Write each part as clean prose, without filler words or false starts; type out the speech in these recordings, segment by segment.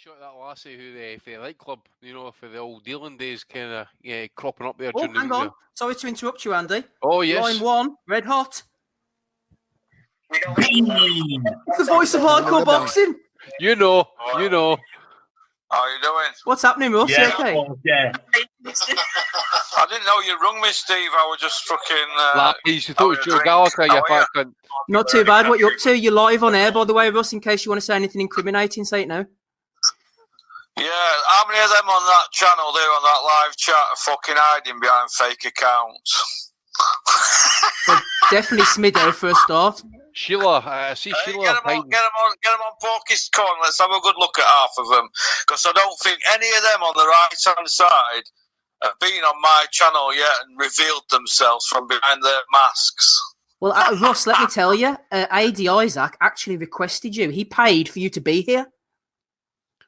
screenshot of that lassie who for the nightclub, for the old dealing days, kind of cropping up there. Oh, hang on. Sorry to interrupt you, Andy. Oh, yes. Line 1, red hot. The voice of hardcore boxing. You know. How are you doing? What's happening, Russ? Yeah, You okay? yeah. I didn't know you rung me, Steve. I was just fucking... You thought it was Joe Gallagher, you fat cunt. Not too bad. What you up to? You're live on air, by the way, Russ, in case you want to say anything incriminating, say it now. Yeah, how many of them on that channel there on that live chat are fucking hiding behind fake accounts? Well, definitely Smido for a start. Sheila, I see Sheila. Get them on Porky's corner. Let's have a good look at half of them, because I don't think any of them on the right-hand side have been on my channel yet and revealed themselves from behind their masks. Well, Russ, let me tell you, AD Isaac actually requested you. He paid for you to be here.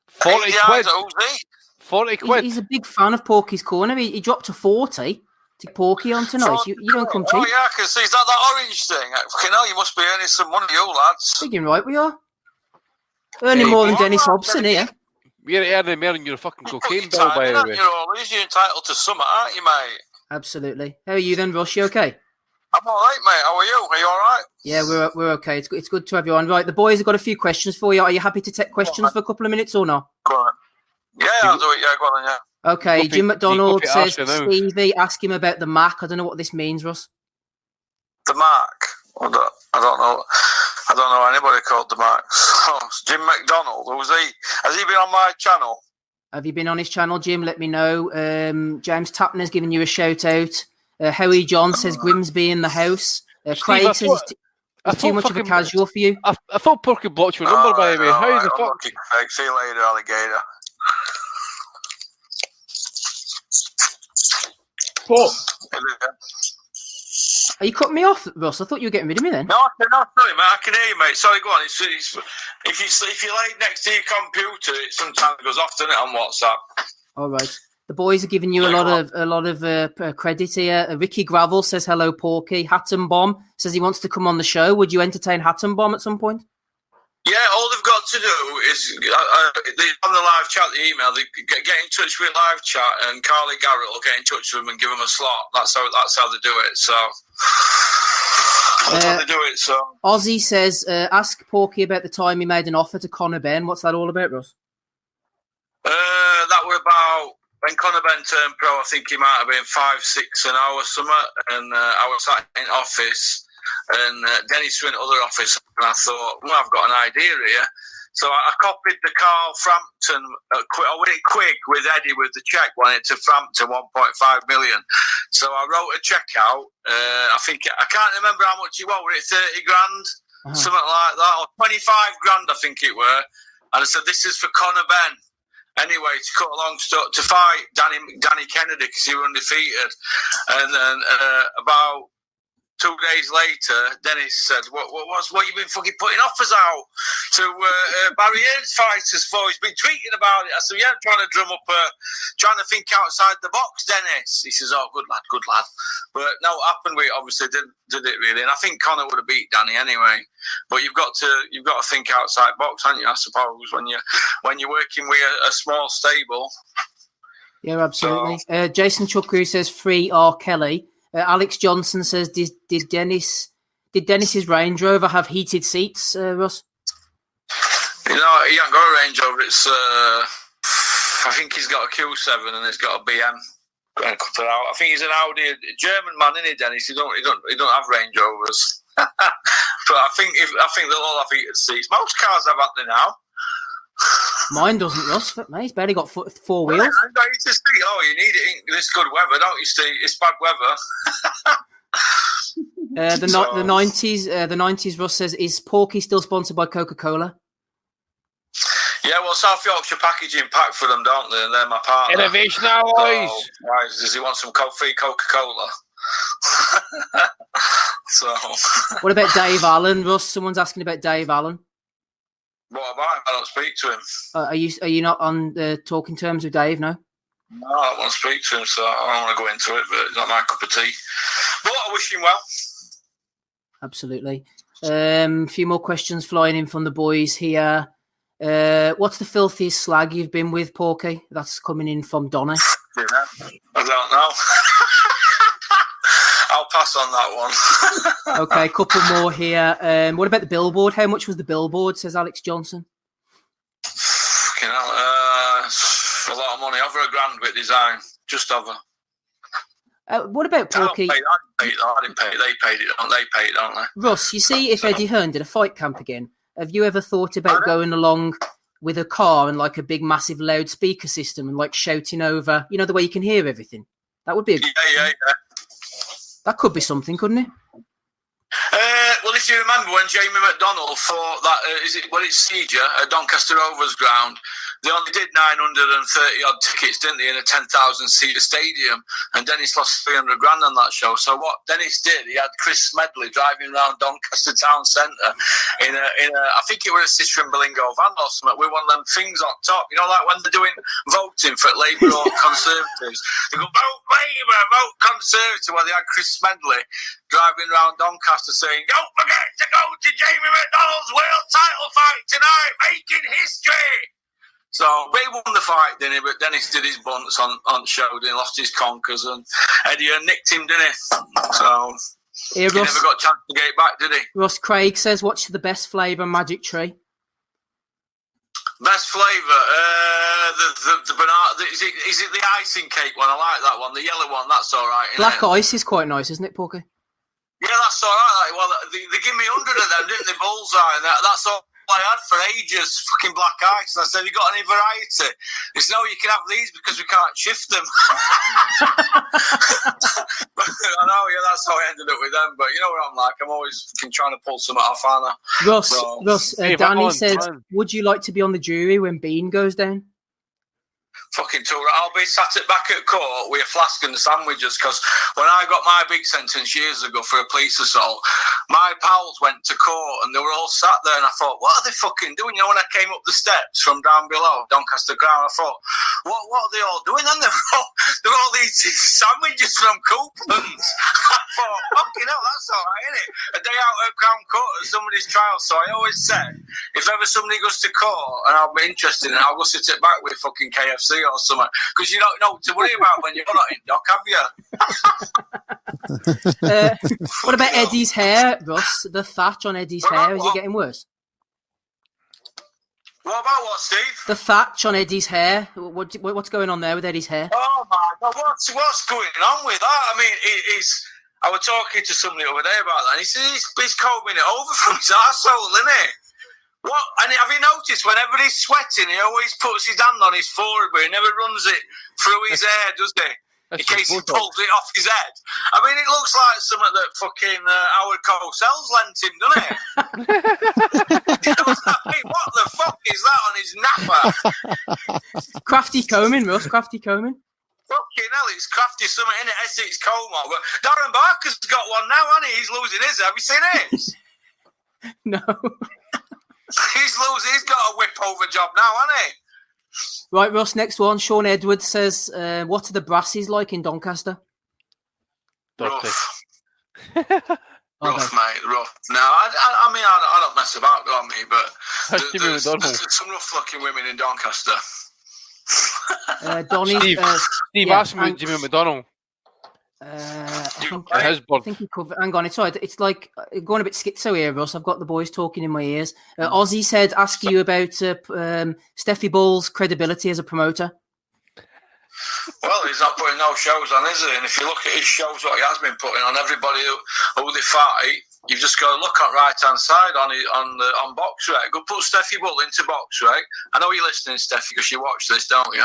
40 quid. 40 quid. He's a big fan of Porky's Corner. He dropped to 40 to Porky on tonight. You don't come cheap. Oh, yeah, I can see. Is that orange thing? Fucking hell, you must be earning some money, you lads. Thinking right, we are. Earning more than Dennis Hobson here. You're earning more than your fucking cocaine bill, by the way. You're entitled to something, aren't you, mate? Absolutely. How are you then, Russ? You okay? I'm all right, mate. How are you? Are you all right? Yeah, we're okay. It's good to have you on. Right, the boys have got a few questions for you. Are you happy to take questions for a couple of minutes or not? Go on. Yeah, I'll do it. Yeah, go on, yeah. Okay, Jim McDonald says, Stevie, ask him about the Mac. I don't know what this means, Russ. The Mac? I don't know. I don't know anybody called the Mac. Jim McDonald, who's he? Has he been on my channel? Have you been on his channel, Jim? Let me know. James Tapner's giving you a shout out. Howie John says Grimsby in the house. Craig says it's too much of a casual for you. I thought Porky blocked your number, by the way. How the fuck? See you later, alligator. Are you cutting me off, Russ? I thought you were getting rid of me then. No, sorry, mate. I can hear you, mate. Sorry, go on. If you lay next to your computer, it sometimes goes off, doesn't it, on WhatsApp? All right. The boys are giving you a lot of credit here. Ricky Gravel says hello, Porky. Hatton Bomb says he wants to come on the show. Would you entertain Hatton Bomb at some point? Yeah, all they've got to do is on the live chat, the email, they get in touch with live chat, and Carly Garrett will get in touch with them and give them a slot. That's how they do it. So that's how they do it. So Ozzy says, ask Porky about the time he made an offer to Conor Ben. What's that all about, Russ? That were about when Conor Ben turned pro. I think he might have been 5-6 an hour something, and I was sat in office. And Dennis went to other office, and I thought, well, I've got an idea here. So I copied the Carl Frampton. I went quick with Eddie with the cheque, went to Frampton, 1.5 million. So I wrote a cheque out. I can't remember how much it was. Were it 30 grand, something like that, or 25 grand? I think it were. And I said, this is for Conor Ben. Anyway, to cut along to fight Danny Kennedy because he was undefeated, and then about 2 days later, Dennis said, what you been fucking putting offers out to Barry Hearns fighters for? He's been tweeting about it. I said, yeah, I'm trying to drum up, trying to think outside the box, Dennis. He says, oh, good lad. But no, what happened, we obviously did it really. And I think Conor would have beat Danny anyway. But you've got to think outside box, haven't you, I suppose, when you're working with a small stable. Yeah, absolutely. So, Jason says, free R. Kelly. Alex Johnson says, did Dennis's Range Rover have heated seats, Russ? You know, he hasn't got a Range Rover. It's I think he's got a Q7 and it's got a BM. I think he's an Audi, a German man, isn't he, Dennis? He don't have Range Rovers. But I think they'll all have heated seats. Most cars have that now. Mine doesn't, Russ. Mate, he's barely got 4 wheels. You need it in this good weather, don't you, Steve? It's bad weather. The 90s, Russ says, is Porky still sponsored by Coca-Cola? Yeah, well, South Yorkshire Packaging pack for them, don't they? And they're my partner. Innovation alloys. So, does he want some free Coca-Cola? So. What about Dave Allen, Russ? Someone's asking about Dave Allen. What about him? I don't speak to him. Are you not on talking terms with Dave? No. No, I don't want to speak to him, so I don't want to go into it. But it's not my cup of tea. But I wish him well. Absolutely. A few more questions flying in from the boys here. What's the filthiest slag you've been with, Porky? That's coming in from Donna. Yeah, I don't know. I'll pass on that one. Okay, a couple more here. What about the billboard? How much was the billboard, says Alex Johnson? You know, a lot of money. Over $1,000 with design. Just over. What about Porky? I didn't pay it. They paid it, don't they? Russ, you see, if Eddie Hearn did a fight camp again, have you ever thought about going along with a car and like a big, massive loudspeaker system and like shouting over, you know, the way you can hear everything? That would be Yeah. That could be something, couldn't it? Well, if you remember when Jamie McDonald fought that, it's Siege at Doncaster Rovers ground, they only did 930-odd tickets, didn't they, in a 10,000-seater stadium, and Dennis lost $300,000 on that show. So what Dennis did, he had Chris Smedley driving around Doncaster Town Centre in a I think it was a Citroen Berlingo van or something, with one of them things on top. You know, like when they're doing voting for Labour or Conservatives, they go, vote Labour, vote Conservative, where they had Chris Smedley driving around Doncaster saying, don't forget to go to Jamie McDonald's world title fight tonight, making history. So they won the fight, didn't he? But Dennis did his bunts on show, and he lost his conkers, and Eddie nicked him, didn't he? So he never got a chance to get it back, did he? Ross Craig says, what's the best flavour magic tree? Best flavour? The banana. Is it the icing cake one? I like that one. The yellow one, that's all right. Black ice is quite nice, isn't it, Porky? Yeah, that's all right. Well, they give me 100 of them, didn't they? Bullseye, and that's all I had for ages, fucking black ice. And I said, you got any variety? He said, no, you can have these because we can't shift them. I know, yeah, that's how I ended up with them. But you know what I'm like? I'm always trying to pull something off, aren't I? Russ, Danny says, would you like to be on the jury when Bean goes down? Fucking tour. I'll be sat back at court with a flask and sandwiches, because when I got my big sentence years ago for a police assault, my pals went to court and they were all sat there, and I thought, what are they fucking doing? You know, when I came up the steps from down below Doncaster Crown, I thought, what are they all doing? And they're all eating sandwiches from coupons. I thought, fucking hell, that's all right, isn't it? A day out at Crown Court at somebody's trial. So I always said, if ever somebody goes to court and I'll be interested in it, I'll go sit it back with fucking KFC or something, because you don't know what to worry about when you're not in dock, have you? What about Eddie's hair, Russ? The thatch on Eddie's hair, is it getting worse? What about what, Steve? The thatch on Eddie's hair. What's going on there with Eddie's hair? Oh my God, what's going on with that? I mean, I was talking to somebody over there about that, and he said he's combing it over from his arsehole, isn't it? What? And have you noticed, whenever he's sweating, he always puts his hand on his forehead, but he never runs it through his hair, does he? In case he pulls it off his head. I mean, it looks like something that fucking Howard Cosell's lent him, doesn't it? What the fuck is that on his napper? Crafty combing, Russ. Crafty combing. Fucking hell, it's crafty something in it. Essex comb over. Darren Barker's got one now, hasn't he? He's losing his. Have you seen it? No. He's got a whip over job now, hasn't he? Right, Ross, next one. Sean Edwards says, what are the brassies like in Doncaster? Rough. Rough, mate, rough. No, I mean, I don't mess about, do I, me? But there's some rough-looking women in Doncaster. Donnie, Steve asked me Jimmy McDonald. I think he covered. Hang on, it's like going a bit schizo here, Russ. I've got the boys talking in my ears. Ozzy said, "Ask you about Steffi Bull's credibility as a promoter." Well, he's not putting no shows on, is he? And if you look at his shows, what he has been putting on, everybody who they fight, you've just got to look on right hand side on box rec. Go put Steffi Bull into box rec. I know you're listening, Steffi, because you watch this, don't you?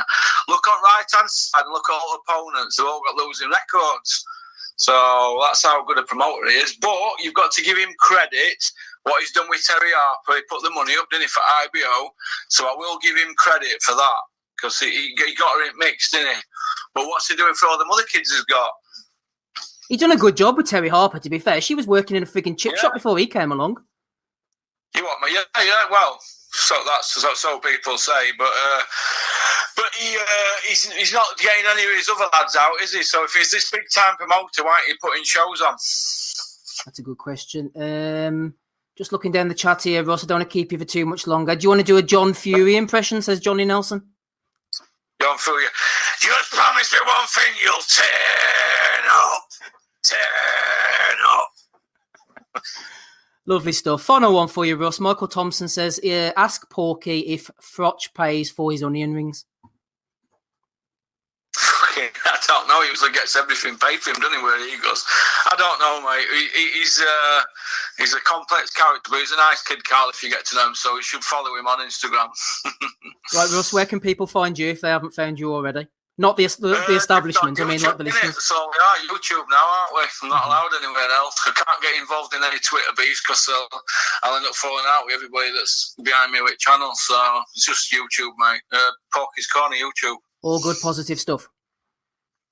Look on right hand side and look at all the opponents. They've all got losing records. So that's how good a promoter he is. But you've got to give him credit. What he's done with Terry Harper, he put the money up, didn't he, for IBO? So I will give him credit for that, because he got it mixed, didn't he? But what's he doing for all the other kids he's got? He's done a good job with Terry Harper, to be fair. She was working in a frigging chip shop before he came along. You want me? Yeah. Well, so people say, but he's not getting any of his other lads out, is he? So if he's this big time promoter, why aren't he putting shows on? That's a good question. Just looking down the chat here, Russ. I don't want to keep you for too much longer. Do you want to do a John Fury impression? Says Johnny Nelson. John Fury, just promise me one thing: you'll turn up. Turn up. Lovely stuff. Final one for you, Russ. Michael Thompson says, ask Porky if Frotch pays for his onion rings. I don't know. He usually gets everything paid for him, doesn't he, where he goes? I don't know, mate. He's a complex character, but he's a nice kid, Carl, if you get to know him, so you should follow him on Instagram. Right, Russ, where can people find you if they haven't found you already? Not the establishment, I mean, like the listeners. So we are YouTube now, aren't we? I'm not allowed anywhere else. I can't get involved in any Twitter beefs because I'll end up falling out with everybody that's behind me with channels. So it's just YouTube, mate. Porky's Corner, YouTube. All good, positive stuff.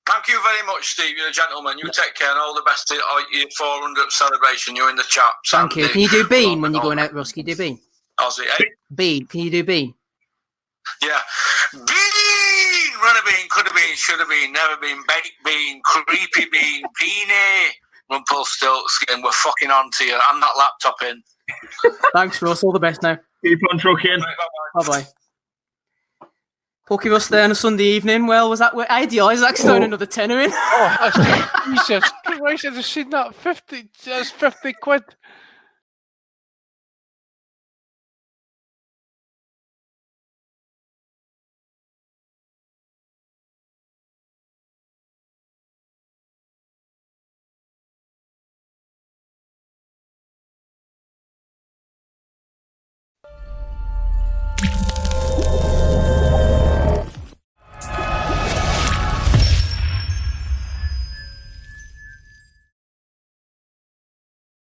Thank you very much, Steve. You're a gentleman. You take care and all the best at your 400th celebration. You're in the chat. Thank you. Can you do Bean when you're going out, Russ? Can you do Bean? Aussie, eh? Bean. Can you do Bean? Yeah. Bean! Run a bean, could have been, should have been, never been, baked bean, creepy bean, peony. Rumpelstiltskin, we're fucking on to you. I'm not laptop in. Thanks, Russ. All the best now. Keep on trucking. Bye-bye. Porky Russ there on a Sunday evening. Well, was that where Eddie Isaac's throwing another tenner in? Oh, Jesus Christ, I just seen that. 50 quid.